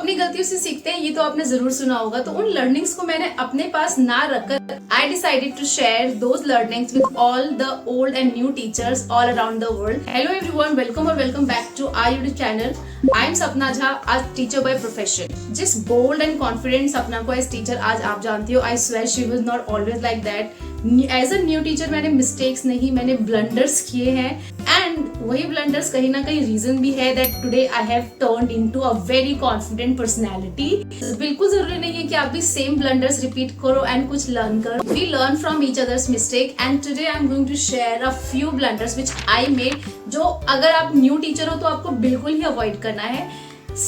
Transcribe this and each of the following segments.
अपनी गलतियों से सीखते हैं, ये तो आपने जरूर सुना होगा। तो उन लर्निंग्स को मैंने अपने पास ना रखकर I decided to share those learnings with all the old and new teachers all around the world. Hello everyone, welcome और welcome back to our YouTube channel. I am Sapna Jha, आज टीचर बाय प्रोफेशन। जिस bold and confident Sapna को as teacher आज आप जानती हो, I swear she was not always like that. As a new teacher मैंने mistakes नहीं, मैंने ब्लंडर्स किए हैं, एंड वही ब्लंडर्स कहीं ना कहीं रीजन भी है that today I have turned into a very confident personality. बिल्कुल जरूरी नहीं है कि आप भी सेम ब्लंडर्स रिपीट करो एंड कुछ लर्न करो। We learn from each others mistake and today I am going to share a few blunders which I made, जो अगर आप न्यू टीचर हो तो आपको बिल्कुल ही अवॉइड करना है।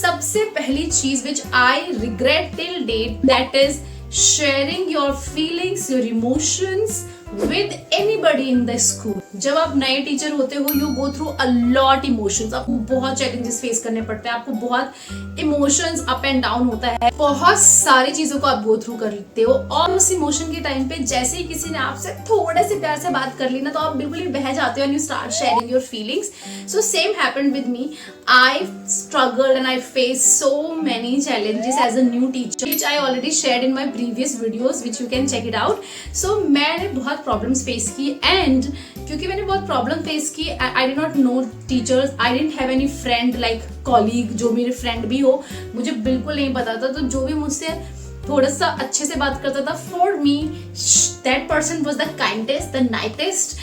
सबसे पहली चीज which I regret till date, that is sharing your feelings, your emotions with anybody in the school। जब आप नए टीचर होते हो, you go through a lot emotions, आपको बहुत चैलेंजेस फेस करने पड़ते हैं, आपको बहुत इमोशंस अप एंड डाउन होता है, बहुत सारी चीजों को आप गो थ्रू करते हो। और उस इमोशन के टाइम पे जैसे ही किसी ने आपसे थोड़े से प्यार से बात कर ली ना, तो आप बिल्कुल ही बह जाते हो and you start sharing your feelings. So same happened with me. I struggled and I faced so many challenges as a new teacher, which I already shared in my previous videos, which you can check it out. So मैंने बहुत problems face की, and क्योंकि मैंने बहुत problem face की, I did not know teachers, I didn't have any friend like colleague जो मेरे friend भी हो, मुझे बिल्कुल नहीं पता था। तो जो भी मुझसे थोड़ा सा अच्छे से बात करता था, for me that person was the kindest, the nicest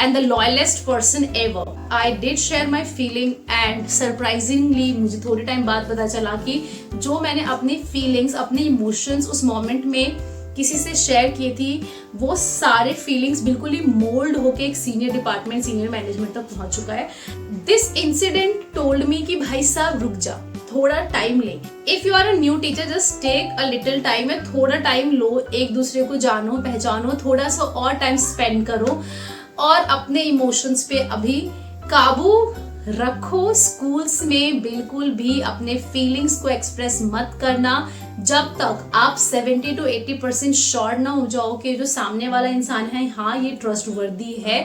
and the loyalest person ever. I did share my feeling and surprisingly मुझे थोड़े टाइम बाद पता चला कि जो मैंने अपनी फीलिंग्स, अपने इमोशंस उस मोमेंट में किसी से शेयर की थी, वो सारे फीलिंग्स बिल्कुल ही मोल्ड होके एक सीनियर डिपार्टमेंट, सीनियर मैनेजमेंट तक पहुंच चुका है। दिस इंसिडेंट टोल्ड मी कि भाई साहब रुक जा, थोड़ा टाइम ले। If you are a new teacher, just take a little time, है थोड़ा टाइम लो, एक दूसरे को जानो, पहचानो, थोड़ा सा और टाइम स्पेंड करो और अपने इमोशंस पे अभी काबू रखो। स्कूल्स में बिल्कुल भी अपने फीलिंग्स को एक्सप्रेस मत करना जब तक आप 70 to 80% श्योर ना हो जाओ कि जो सामने वाला इंसान है, हाँ ये ट्रस्टवर्दी है।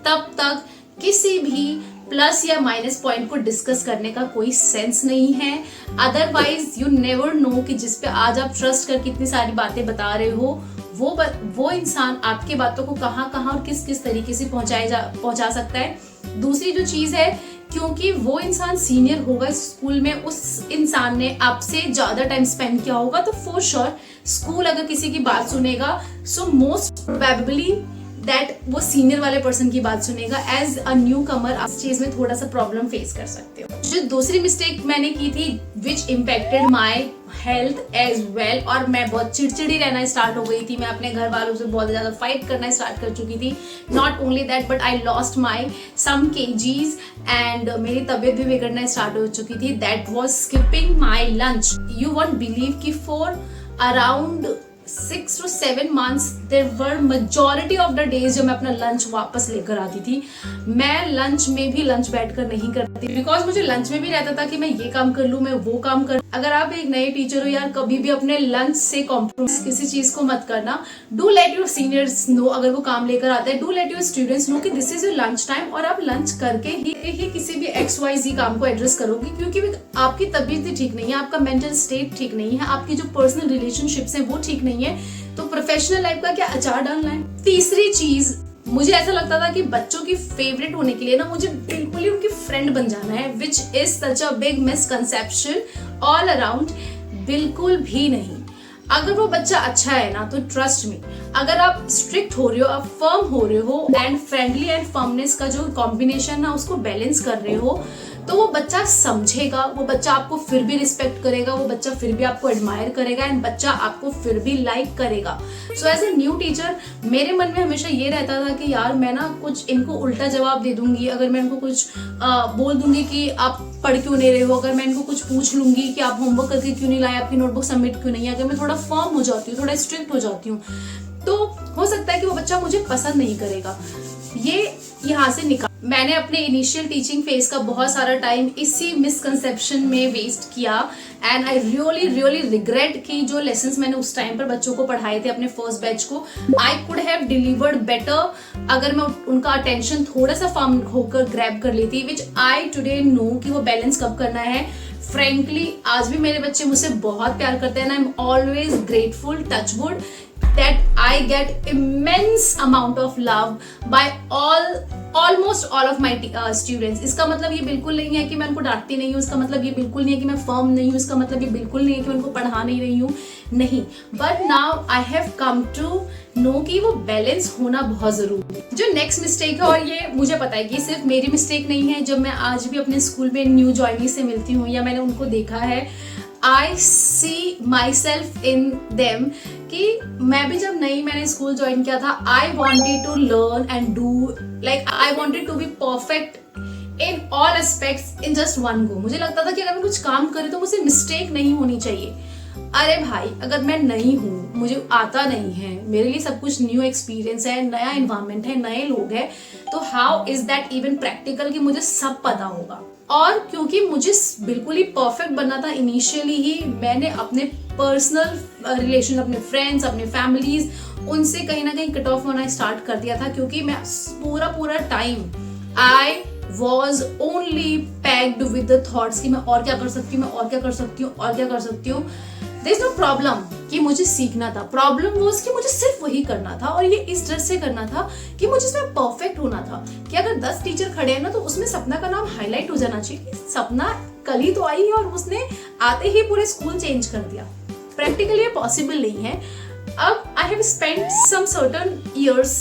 तब तक किसी भी प्लस या माइनस पॉइंट को डिस्कस करने का कोई सेंस नहीं है। अदरवाइज यू नेवर नो कि जिस पे आज आप ट्रस्ट करके इतनी सारी बातें बता रहे हो, वो इंसान आपके बातों को कहाँ और किस तरीके से पहुंचा सकता है। दूसरी जो चीज है, क्योंकि वो इंसान सीनियर होगा स्कूल में, उस इंसान ने आपसे ज्यादा टाइम स्पेंड किया होगा, तो फॉर श्योर स्कूल अगर किसी की बात सुनेगा, सो मोस्ट प्रोबेबली दैट वो सीनियर वाले पर्सन की बात सुनेगा। एज अ न्यू कमर आप इस चीज में थोड़ा सा प्रॉब्लम फेस कर सकते हो। जो दूसरी मिस्टेक मैंने की थी which impacted my health as well, और मैं बहुत चिड़चिड़ी रहना स्टार्ट हो गई थी, मैं अपने घर वालों से बहुत ज्यादा फाइट करना स्टार्ट कर चुकी थी। Not only that but I lost my some kgs and मेरी तबीयत भी बिगड़ना स्टार्ट हो चुकी थी। That was skipping my lunch. You won't believe कि for around 6 to 7 months there were majority of the days जब मैं अपना लंच वापस लेकर आती थी, मैं लंच में भी लंच बैठकर नहीं करती, बिकॉज मुझे लंच में भी रहता था कि मैं ये काम कर लूँ, मैं वो काम कर। अगर आप एक नए टीचर हो यार, कभी भी अपने लंच से कॉम्प्रोमाइज किसी चीज को मत करना। Do let your seniors know, अगर वो काम लेकर आते हैं, do let your students know कि this is your lunch time, और आप लंच करके ही किसी भी XYZ काम को एड्रेस करोगे, क्योंकि आपकी तबीयत ही ठीक नहीं है, आपका मेंटल स्टेट ठीक नहीं है, आपकी जो पर्सनल रिलेशनशिप्स है वो ठीक नहीं है, तो प्रोफेशनल लाइफ का क्या अचार डालना है। तीसरी चीज, मुझे ऐसा लगता था कि बच्चों की फेवरेट होने के लिए ना मुझे बिल्कुल ही उनकी फ्रेंड बन जाना है, which is such a big misconception all around. बिल्कुल भी नहीं। अगर वो बच्चा अच्छा है ना, तो ट्रस्ट मी, अगर आप स्ट्रिक्ट हो रहे हो, आप फर्म हो रहे हो, एंड फ्रेंडली एंड फर्मनेस का जो कॉम्बिनेशन ना उसको बैलेंस कर रहे हो, तो वो बच्चा समझेगा, वो बच्चा आपको फिर भी रिस्पेक्ट करेगा, वो बच्चा फिर भी आपको एडमायर करेगा, एंड बच्चा आपको फिर भी लाइक करेगा। So as a new teacher मेरे मन में हमेशा ये रहता था कि यार मैं ना कुछ इनको उल्टा जवाब दे दूंगी, अगर मैं इनको कुछ बोल दूंगी कि आप पढ़ क्यों नहीं रहे हो, अगर मैं इनको कुछ पूछ लूंगी कि आप होमवर्क करके क्यों नहीं लाए, आपकी नोटबुक सबमिट क्यों नहीं है, अगर मैं थोड़ा फर्म हो जाती हूँ, थोड़ा स्ट्रिक्ट हो जाती हूँ, तो हो सकता है कि वो बच्चा मुझे पसंद नहीं करेगा। ये यहाँ से निकाल। मैंने अपने इनिशियल टीचिंग फेज का बहुत सारा टाइम इसी मिसकंसेप्शन में वेस्ट किया एंड आई रियली रिग्रेट कि जो लेसन्स मैंने उस टाइम पर बच्चों को पढ़ाए थे अपने फर्स्ट बैच को, I could have delivered better अगर मैं उनका अटेंशन थोड़ा सा फर्म होकर ग्रैब कर लेती, विच आई टुडे नो कि वो बैलेंस कब करना है। फ्रेंकली आज भी मेरे बच्चे मुझसे बहुत प्यार करते हैं, I am always grateful, touch wood, that I get immense amount of love by almost all of my students। इसका मतलब ये बिल्कुल नहीं है कि मैं उनको डांटती नहीं हूँ, इसका मतलब ये बिल्कुल नहीं है कि मैं फर्म नहीं हूँ, इसका मतलब ये बिल्कुल नहीं है कि मैं उनको पढ़ा नहीं रही हूँ, नहीं। But now I have come to know कि वो बैलेंस होना बहुत जरूरी है। जो नेक्स्ट मिस्टेक है, और ये मुझे पता है कि सिर्फ मेरी मिस्टेक नहीं है, जब मैं आज भी अपने स्कूल में न्यू ज्वाइनी से मिलती हूँ या मैंने उनको देखा है, आई सी माई सेल्फ इन देम कि मैं भी जब मैंने स्कूल ज्वाइन किया था, I wanted to learn and do like I wanted to be perfect in all aspects in just one go. मुझे लगता था कि अगर मैं कुछ काम करूँ तो मुझसे मिस्टेक नहीं होनी चाहिए। अरे भाई, अगर मैं नई हूँ, मुझे आता नहीं है, मेरे लिए सब कुछ न्यू एक्सपीरियंस है, नया एनवायरनमेंट है, नए लोग हैं, तो how is that even practical कि मुझे सब पता होगा। और क्योंकि मुझे बिल्कुल ही परफेक्ट बनना था इनिशियली ही, मैंने अपने पर्सनल रिलेशन, अपने फ्रेंड्स, अपने फैमिलीज, उनसे कहीं ना कहीं कट ऑफ होना स्टार्ट कर दिया था, क्योंकि मैं पूरा time I was only packed with the thoughts कि मैं और क्या कर सकती हूँ, मैं और क्या कर सकती हूँ, और क्या कर सकती हूँ। There is no problem कि मुझे सीखना था, प्रॉब्लम वो कि मुझे सिर्फ वही करना था, और ये इस तरह से करना था कि मुझे इसमें परफेक्ट होना था कि अगर 10 टीचर खड़े हैं ना, तो उसमें सपना का नाम हाईलाइट हो जाना चाहिए कि सपना कल ही तो आई है और उसने आते ही पूरे स्कूल चेंज कर दिया। प्रैक्टिकली ये पॉसिबल नहीं है। अब I have spent some certain years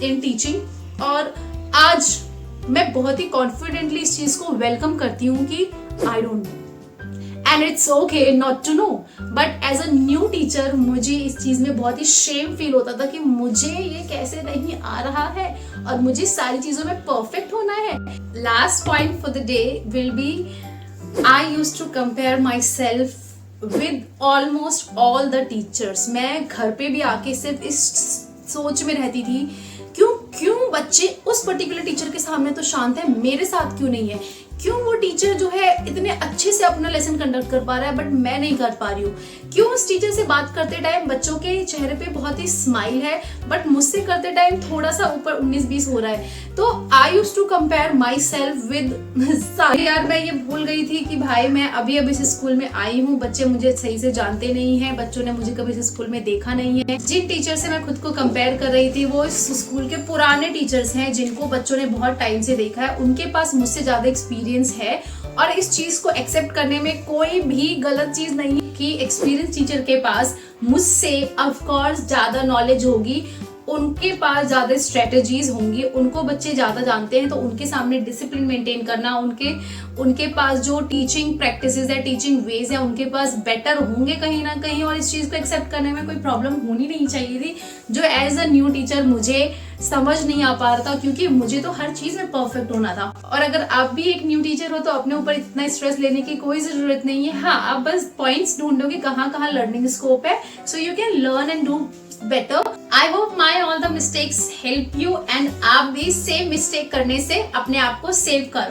in teaching, और आज मैं बहुत ही कॉन्फिडेंटली इस चीज को वेलकम करती हूँ कि I don't know and it's okay not to know. But as a new teacher मुझे इस चीज में बहुत ही शेम फील होता था कि मुझे ये कैसे नहीं आ रहा है और मुझे सारी चीजों में परफेक्ट होना है। Last point for the day will be, I used to compare myself with almost all the teachers. मैं घर पे भी आके सिर्फ इस सोच में रहती थी, क्यों बच्चे उस पर्टिकुलर टीचर के सामने तो शांत है, मेरे साथ क्यों नहीं है, क्यों वो टीचर जो है इतने अच्छे से अपना लेसन कंडक्ट कर पा रहा है बट मैं नहीं कर पा रही हूँ, क्यों उस टीचर से बात करते टाइम बच्चों के चेहरे पे बहुत ही स्माइल है बट मुझसे करते टाइम थोड़ा सा ऊपर 19-20 हो रहा है। तो I used to compare myself with यार, मैं ये भूल गई थी कि भाई मैं अभी इस स्कूल में आई हूँ, बच्चे मुझे सही से जानते नहीं है, बच्चों ने मुझे कभी इस स्कूल में देखा नहीं है। जिन टीचर से मैं खुद को कंपेयर कर रही थी वो इस स्कूल के पुराने टीचर्स हैं जिनको बच्चों ने बहुत टाइम से देखा है, उनके पास मुझसे ज्यादा एक्सपीरियंस है। और इस चीज को एक्सेप्ट करने में कोई भी गलत चीज नहीं कि एक्सपीरियंस टीचर के पास मुझसे ऑफ कोर्स ज्यादा नॉलेज होगी, उनके पास ज्यादा स्ट्रेटजीज होंगी, उनको बच्चे ज्यादा जानते हैं, तो उनके सामने डिसिप्लिन मेंटेन करना, उनके पास जो टीचिंग प्रैक्टिसेस है, टीचिंग वेज है, उनके पास बेटर होंगे कहीं ना कहीं। और इस चीज को एक्सेप्ट करने में कोई प्रॉब्लम होनी नहीं चाहिए थी, जो एज अ न्यू टीचर मुझे समझ नहीं आ पा रहा था, क्योंकि मुझे तो हर चीज में परफेक्ट होना था। और अगर आप भी एक न्यू टीचर हो तो अपने ऊपर इतना स्ट्रेस लेने की कोई जरूरत नहीं है। हाँ, आप बस पॉइंट्स ढूंढो कि कहाँ लर्निंग स्कोप है, so you can learn and do better। I hope my all the mistakes help you and आप भी सेम मिस्टेक करने से अपने आप को सेव करो।